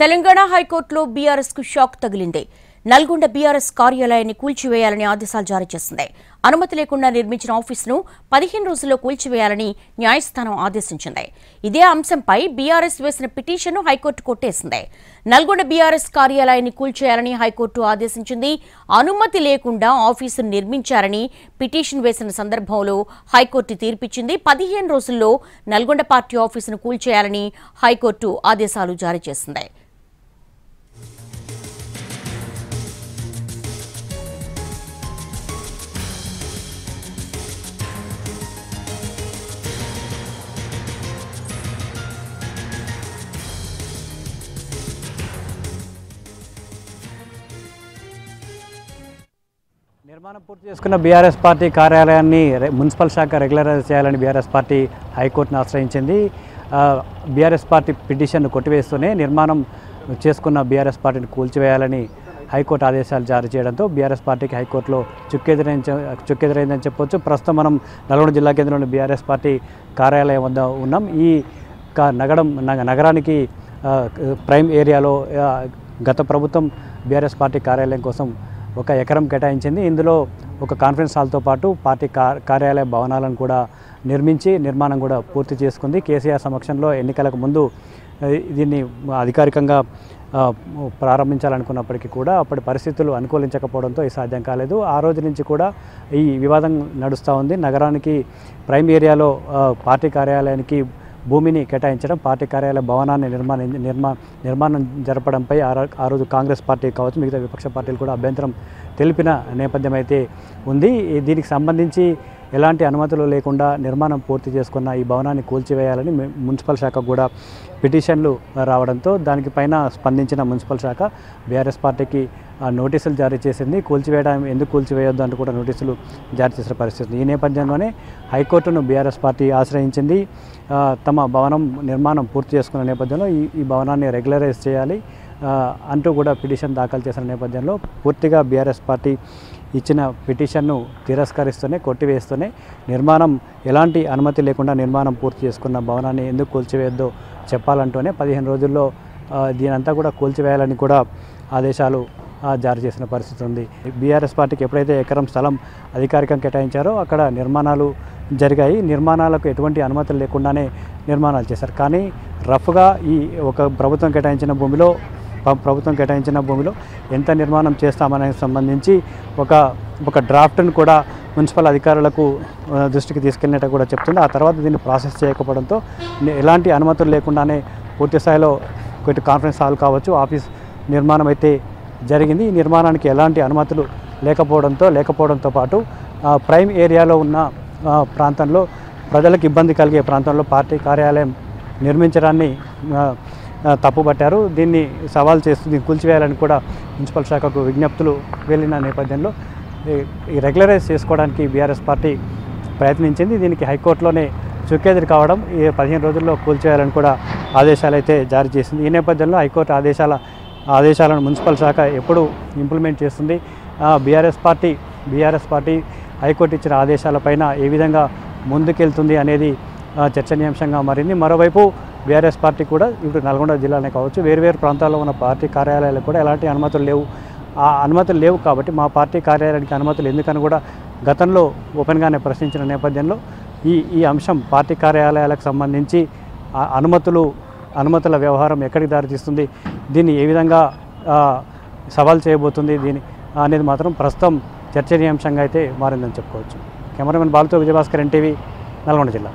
తెలంగాణ హైకోర్టులో బీఆర్ఎస్ కు షాక్ తగిలింది. నల్గొండ బీఆర్ఎస్ కార్యాలయాన్ని కూల్చివేయాలని ఆదేశాలు జారీ చేసింది. అనుమతి లేకుండా నిర్మించిన ఆఫీసును 15 రోజుల్లో కూల్చివేయాలని న్యాయస్థానం ఆదేశించింది. ఇదే అంశంపై బీఆర్ఎస్ వేసిన పిటిషన్ను హైకోర్టు కొట్టేసింది. నల్గొండ బీఆర్ఎస్ కార్యాలయాన్ని కూల్చేయాలని హైకోర్టు ఆదేశించింది. అనుమతి లేకుండా ఆఫీసును నిర్మించారని పిటిషన్ వేసిన సందర్భంలో హైకోర్టు తీర్పిచ్చింది. 15 రోజుల్లో నల్గొండ పార్టీ ఆఫీసును కూల్చేయాలని హైకోర్టు ఆదేశాలు జారీ చేసింది. నిర్మాణం పూర్తి చేసుకున్న బీఆర్ఎస్ పార్టీ కార్యాలయాన్ని మున్సిపల్ శాఖ రెగ్యులరైజ్ చేయాలని బీఆర్ఎస్ పార్టీ హైకోర్టును ఆశ్రయించింది. బీఆర్ఎస్ పార్టీ పిటిషన్ను కొట్టివేస్తూనే నిర్మాణం చేసుకున్న బీఆర్ఎస్ పార్టీని కూల్చివేయాలని హైకోర్టు ఆదేశాలు జారీ చేయడంతో బీఆర్ఎస్ పార్టీకి హైకోర్టులో చుక్కెదురైందని చెప్పొచ్చు. ప్రస్తుతం మనం నల్గొండ జిల్లా కేంద్రంలోని బీఆర్ఎస్ పార్టీ కార్యాలయం వద్ద ఉన్నాం. ఈ నగరానికి ప్రైమ్ ఏరియాలో గత ప్రభుత్వం బీఆర్ఎస్ పార్టీ కార్యాలయం కోసం 1 ఎకరం కేటాయించింది. ఇందులో ఒక కాన్ఫరెన్స్ హాల్తో పాటు పార్టీ కార్యాలయ భవనాలను కూడా నిర్మాణం కూడా పూర్తి చేసుకుంది. కేసీఆర్ సమక్షంలో ఎన్నికలకు ముందు దీన్ని అధికారికంగా ప్రారంభించాలనుకున్నప్పటికీ కూడా అప్పటి పరిస్థితులు అనుకూలించకపోవడంతో ఇది సాధ్యం కాలేదు. ఆ రోజు నుంచి కూడా ఈ వివాదం నడుస్తూ ఉంది. నగరానికి ప్రైమ్ ఏరియాలో పార్టీ కార్యాలయానికి భూమిని కేటాయించడం, పార్టీ కార్యాలయ భవనాన్ని నిర్మాణం జరపడంపై ఆ రోజు కాంగ్రెస్ పార్టీ కావచ్చు, మిగతా విపక్ష పార్టీలు కూడా అభ్యంతరం తెలిపిన నేపథ్యం అయితే ఉంది. దీనికి సంబంధించి ఎలాంటి అనుమతులు లేకుండా నిర్మాణం పూర్తి చేసుకున్న ఈ భవనాన్ని కూల్చివేయాలని మున్సిపల్ శాఖ కూడా పిటిషన్లు రావడంతో దానిపైన స్పందించిన మున్సిపల్ శాఖ బీఆర్ఎస్ పార్టీకి నోటీసులు జారీ చేసింది. ఎందుకు కూల్చివేయొద్దు అంటూ కూడా నోటీసులు జారీ చేసిన పరిస్థితి. ఈ నేపథ్యంలోనే హైకోర్టును బీఆర్ఎస్ పార్టీ ఆశ్రయించింది. తమ భవనం నిర్మాణం పూర్తి చేసుకున్న నేపథ్యంలో ఈ భవనాన్ని రెగ్యులరైజ్ చేయాలి అంటూ కూడా పిటిషన్ దాఖలు చేసిన నేపథ్యంలో పూర్తిగా బీఆర్ఎస్ పార్టీ ఇచ్చిన పిటిషన్ను తిరస్కరిస్తూనే కొట్టివేస్తూనే నిర్మాణం ఎలాంటి అనుమతి లేకుండా నిర్మాణం పూర్తి చేసుకున్న భవనాన్ని ఎందుకు కూల్చివేయొద్దో చెప్పాలంటూనే 15 రోజుల్లో దీనంతా కూడా కూల్చివేయాలని కూడా ఆదేశాలు జారీ చేసిన పరిస్థితి ఉంది. బీఆర్ఎస్ పార్టీకి ఎప్పుడైతే ఎకరం స్థలం అధికారికంగా కేటాయించారో అక్కడ నిర్మాణాలు జరిగాయి. నిర్మాణాలకు ఎటువంటి అనుమతులు లేకుండానే నిర్మాణాలు చేశారు. కానీ రఫ్గా ఈ ప్రభుత్వం కేటాయించిన భూమిలో ఎంత నిర్మాణం చేస్తామనేకి సంబంధించి ఒక డ్రాఫ్ట్ను కూడా మున్సిపల్ అధికారులకు దృష్టికి తీసుకెళ్ళినట్టు కూడా చెప్తుంది. ఆ తర్వాత దీన్ని ప్రాసెస్ చేయకపోవడంతో ఎలాంటి అనుమతులు లేకుండానే పూర్తి స్థాయిలో కాన్ఫరెన్స్ హాల్ కావచ్చు, ఆఫీస్ నిర్మాణం అయితే జరిగింది. ఈ నిర్మాణానికి ఎలాంటి అనుమతులు లేకపోవడంతో పాటు ప్రైమ్ ఏరియాలో ఉన్న ప్రాంతంలో ప్రజలకు ఇబ్బంది కలిగే ప్రాంతంలో పార్టీ కార్యాలయం నిర్మించడాన్ని తప్పుపట్టారు. దీన్ని సవాల్ చేస్తూ దీన్ని కూల్చివేయాలని కూడా మున్సిపల్ శాఖకు విజ్ఞప్తులు వెళ్ళిన నేపథ్యంలో ఈ రెగ్యులరైజ్ చేసుకోవడానికి బీఆర్ఎస్ పార్టీ ప్రయత్నించింది. దీనికి హైకోర్టులోనే చుక్కెదురు కావడం 15 రోజుల్లో కూల్చివేయాలని కూడా ఆదేశాలు అయితే జారీ చేసింది. ఈ నేపథ్యంలో హైకోర్టు ఆదేశాలను మున్సిపల్ శాఖ ఎప్పుడు ఇంప్లిమెంట్ చేస్తుంది, బీఆర్ఎస్ పార్టీ హైకోర్టు ఇచ్చిన ఆదేశాలపైన ఏ విధంగా ముందుకెళ్తుంది అనేది చర్చనీయాంశంగా మారింది. మరోవైపు బీఆర్ఎస్ పార్టీ కూడా ఇప్పుడు నల్గొండ జిల్లానే కావచ్చు, వేరువేరు ప్రాంతాల్లో ఉన్న పార్టీ కార్యాలయాలకు కూడా ఎలాంటి అనుమతులు లేవు. ఆ అనుమతులు లేవు కాబట్టి మా పార్టీ కార్యాలయానికి అనుమతులు ఎందుకని కూడా గతంలో ఓపెన్గానే ప్రశ్నించిన నేపథ్యంలో ఈ అంశం పార్టీ కార్యాలయాలకు సంబంధించి అనుమతుల వ్యవహారం ఎక్కడికి దారితీస్తుంది, దీన్ని ఏ విధంగా సవాల్ చేయబోతుంది అనేది మాత్రం ప్రస్తుతం చర్చనీయాంశంగా అయితే మారిందని చెప్పుకోవచ్చు. కెమెరామెన్ బాలుతో విజయభాస్కర్, ఎన్టీవీ, నల్గొండ జిల్లా.